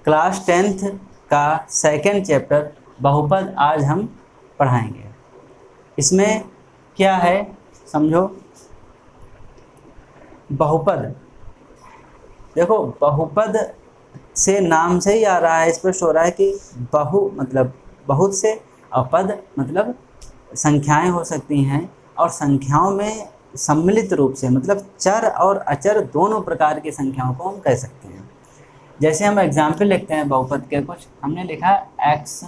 Class 10th का second chapter बहुपद आज हम पढ़ाएंगे। इसमें क्या है समझो। बहुपद, देखो बहुपद से नाम से ही आ रहा है, स्पष्ट हो रहा है कि बहु मतलब बहुत से और पद मतलब संख्याएं हो सकती हैं, और संख्याओं में सम्मिलित रूप से मतलब चर और अचर दोनों प्रकार की संख्याओं को हम कह सकते हैं। जैसे हम एग्जाम्पल लिखते हैं बहुपद के, कुछ हमने लिखा x,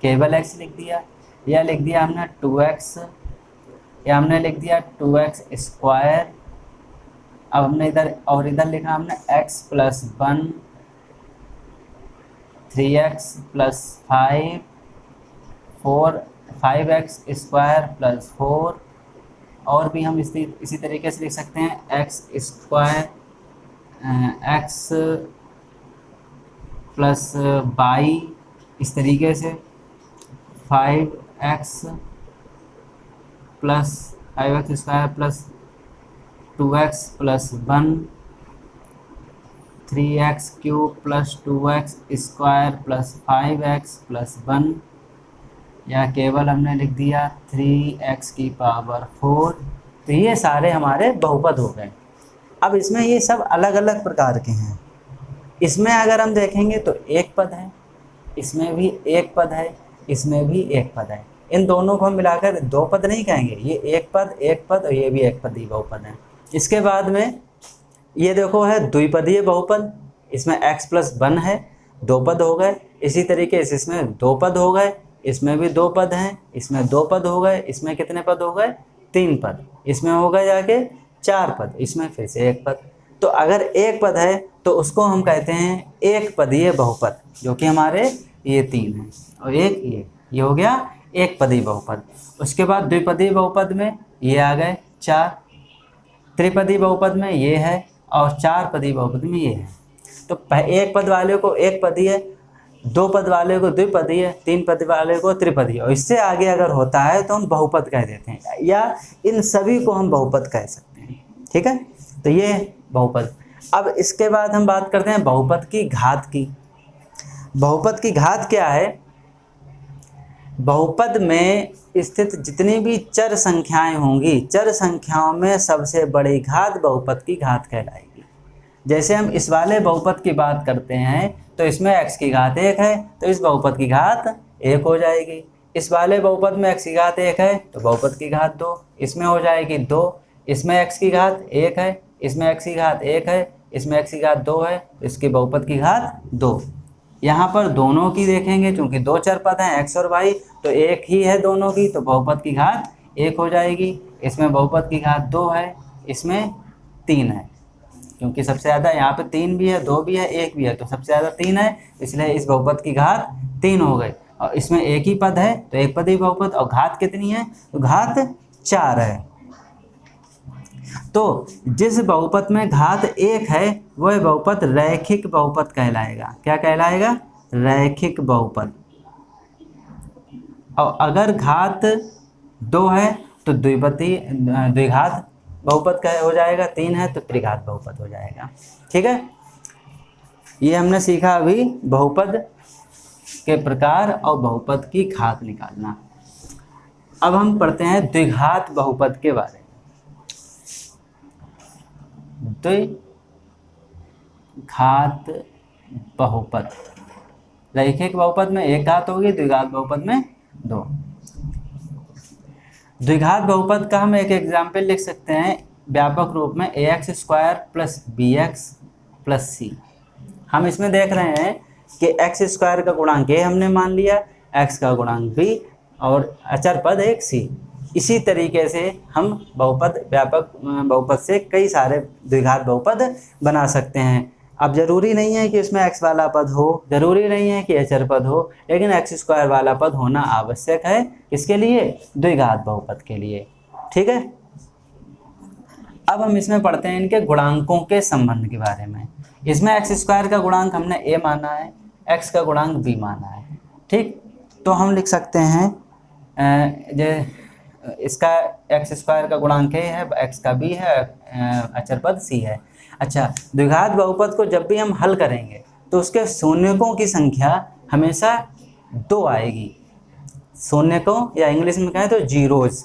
केवल x लिख दिया, या लिख दिया हमने 2x, या हमने लिख दिया 2x स्क्वायर। अब हमने इधर लिखा हमने x + 1, 3x + 5, 5x स्क्वायर + 4, और भी हम इसी तरीके से लिख सकते हैं x स्क्वायर x + y, इस तरीके से 5x square + 2x + 1, 3x³ + 2x square + 5x + 1, या केवल हमने लिख दिया 3x⁴। तो ये सारे हमारे बहुपद हो गए। अब इसमें ये सब अलग अलग प्रकार के हैं। इसमें अगर हम देखेंगे तो एक पद है, इसमें भी एक पद है, इसमें भी एक पद है। इन दोनों को हम मिलाकर दो पद नहीं कहेंगे, ये एक पद और ये भी एक पदी बहुपद है। इसके बाद में ये देखो है द्विपदीय बहुपद, इसमें x + 1 है, दो पद हो गए। इसी तरीके से इसमें दो पद हो गए, इसमें भी दो पद हैं, इसमें दो पद हो गए, इसमें कितने पद हो गए? 3 पद, इसमें हो गए जाके 4 पद, इसमें फिर से एक पद। तो अगर एक पद है तो उसको हम कहते हैं एक पदीय बहुपद, जो कि हमारे ये 3 हैं, और एक ये हो गया एक पदीय बहुपद। उसके बाद द्विपदीय बहुपद में ये आ गए 4, त्रिपदीय बहुपद में ये है, और 4 पदीय बहुपद में ये है। तो एक पद वाले को एक पदीय, दो पद वाले को द्विपदीय, 3 पद वाले को त्रिपदीय, और इससे आगे अगर होता है तो हम बहुपद कह देते हैं, या इन सभी को हम बहुपद कह सकते हैं। ठीक है, तो ये बहुपद। अब इसके बाद हम बात करते हैं बहुपद की घात की। बहुपद की घात क्या है? बहुपद में स्थित जितनी भी चर संख्याएं होंगी, चर संख्याओं में सबसे बड़ी घात बहुपद की घात कहलाएगी। जैसे हम इस वाले बहुपद की बात करते हैं तो इसमें x की घात 1 है, तो इस बहुपद की घात 1 हो जाएगी। इस वाले बहुपद में x की घात 1 है तो बहुपद की घात 2, इसमें हो जाएगी 2। इसमें x की घात 1 है, इसमें x की घात 1 है, इसमें x की घात 2 है, तो इसकी बहुपद की घात 2। यहाँ पर दोनों की देखेंगे, क्योंकि दो चर पद हैं x और y, तो एक ही है दोनों की, तो बहुपद की घात 1 हो जाएगी। इसमें बहुपद की घात 2 है, इसमें 3 है, क्योंकि सबसे ज़्यादा यहाँ पे 3 भी है, 2 भी है, 1 भी है, तो सबसे ज़्यादा 3 है, इसलिए इस बहुपद की घात 3 हो गई। और इसमें एक ही पद है तो एक पदी बहुपद, और घात कितनी है? तो घात 4 है। तो जिस बहुपद में घात 1 है वह बहुपद रैखिक बहुपद कहलाएगा। क्या कहलाएगा? रैखिक बहुपद। और अगर घात 2 है तो द्विघात बहुपद का हो जाएगा, 3 है तो त्रिघात बहुपद हो जाएगा। ठीक है, ये हमने सीखा अभी बहुपद के प्रकार और बहुपद की घात निकालना। अब हम पढ़ते हैं द्विघात बहुपद के बारे में। द्विघात बहुपद, रैखिक बहुपद में एक घात होगी, द्विघात बहुपद में 2। द्विघात बहुपद का हम एक एग्जाम्पल लिख सकते हैं व्यापक रूप में, ax² + bx + c। हम इसमें देख रहे हैं कि x² का गुणांक a हमने मान लिया, x का गुणांक b, और अचर पद एक c। इसी तरीके से हम बहुपद, व्यापक बहुपद से कई सारे द्विघात बहुपद बना सकते हैं। अब जरूरी नहीं है कि इसमें x वाला पद हो, जरूरी नहीं है कि अचर पद हो, लेकिन x² वाला पद होना आवश्यक है। किसके लिए? द्विघात बहुपद के लिए। ठीक है, अब हम इसमें पढ़ते हैं इनके गुणांकों के संबंध के बारे में। इसमें x² का गुणांक हमने a माना है, x का गुणांक b माना है। ठीक, तो हम लिख सकते हैं इसका x² का गुणांक a है, x का b है, अचर पद c है। अच्छा, द्विघात बहुपद को जब भी हम हल करेंगे तो उसके शून्यकों की संख्या हमेशा 2 आएगी। शून्यकों या इंग्लिश में कहें तो जीरोज।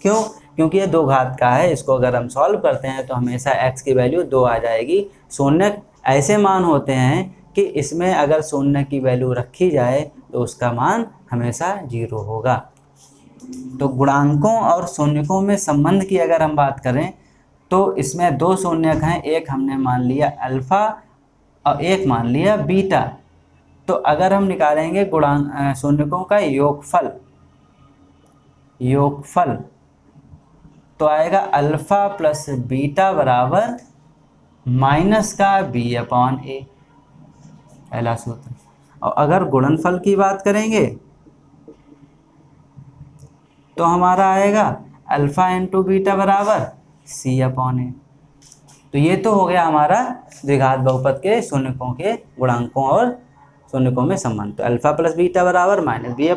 क्यों? क्योंकि ये 2 घात का है, इसको अगर हम सॉल्व करते हैं तो हमेशा x की वैल्यू 2 आ जाएगी। शून्य ऐसे मान होते हैं कि इसमें अगर शून्य की वैल्यू रखी जाए तो उसका मान हमेशा 0 होगा। तो गुणांकों और शून्यकों में संबंध की अगर हम बात करें तो इसमें 2 शून्यक हैं, एक हमने मान लिया अल्फ़ा और एक मान लिया बीटा। तो अगर हम निकालेंगे शून्यकों का योगफल तो आएगा अल्फ़ा प्लस बीटा बराबर माइनस का b/a, पहला सूत्र। और अगर गुणनफल की बात करेंगे तो हमारा आएगा अल्फ़ा इंटू बीटा बराबर c/a। तो ये तो हो गया हमारा द्विघात बहुपद के शून्यकों के गुणांकों और शून्यकों में संबंध। तो अल्फ़ा प्लस बीटा बराबर minus b/a,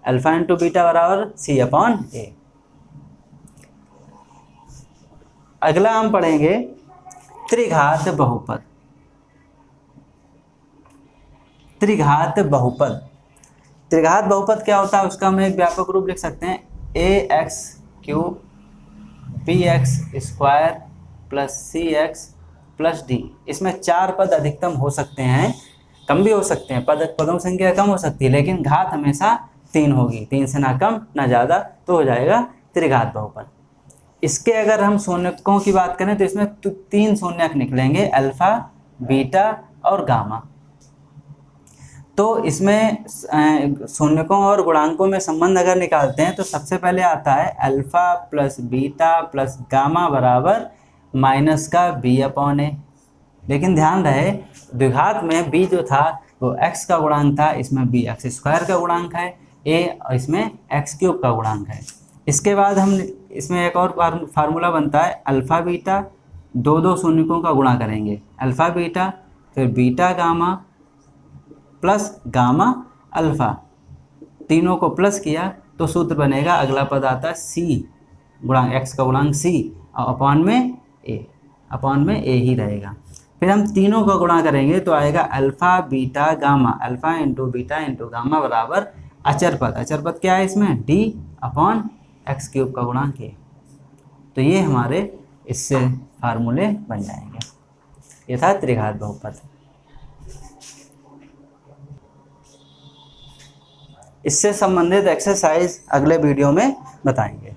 alpha into beta बराबर c/a। अगला हम पढ़ेंगे त्रिघात बहुपद। त्रिघात बहुपद क्या होता है उसका हम एक व्यापक रूप लिख सकते हैं, ax³ bx² plus cx plus d। इसमें 4 पद अधिकतम हो सकते हैं, कम भी हो सकते हैं, पदों की संख्या कम हो सकती है, लेकिन घात हमेशा 3 होगी, 3 से ना कम ना ज़्यादा, तो हो जाएगा त्रिघात बहुपद। इसके अगर हम शून्यकों की बात करें तो इसमें 3 शून्यक निकलेंगे, अल्फ़ा, बीटा और गामा। तो इसमें शून्यकों और गुणांकों में संबंध अगर निकालते हैं तो सबसे पहले आता है alpha plus beta plus gamma बराबर माइनस का b/a। लेकिन ध्यान रहे द्विघात में b जो था वो x का गुणांक था, इसमें b x² का गुणांक है, a और इसमें x³ का गुणांक है। इसके बाद हम इसमें एक और फार्मूला बनता है अल्फ़ा बीटा, 2 शून्यकों का गुणा करेंगे, अल्फ़ा बीटा फिर beta gamma plus gamma alpha, तीनों को प्लस किया तो सूत्र बनेगा, अगला पद आता है c गुणांक x का गुणांक c और अपॉन में a ही रहेगा। फिर हम तीनों का गुणा करेंगे तो आएगा alpha beta gamma, alpha into beta into gamma बराबर अचर पद क्या है इसमें d/x³ का गुणांक है। तो ये हमारे इससे फार्मूले बन जाएंगे। ये था त्रिघात बहुपद। इससे संबंधित एक्सरसाइज अगले वीडियो में बताएंगे।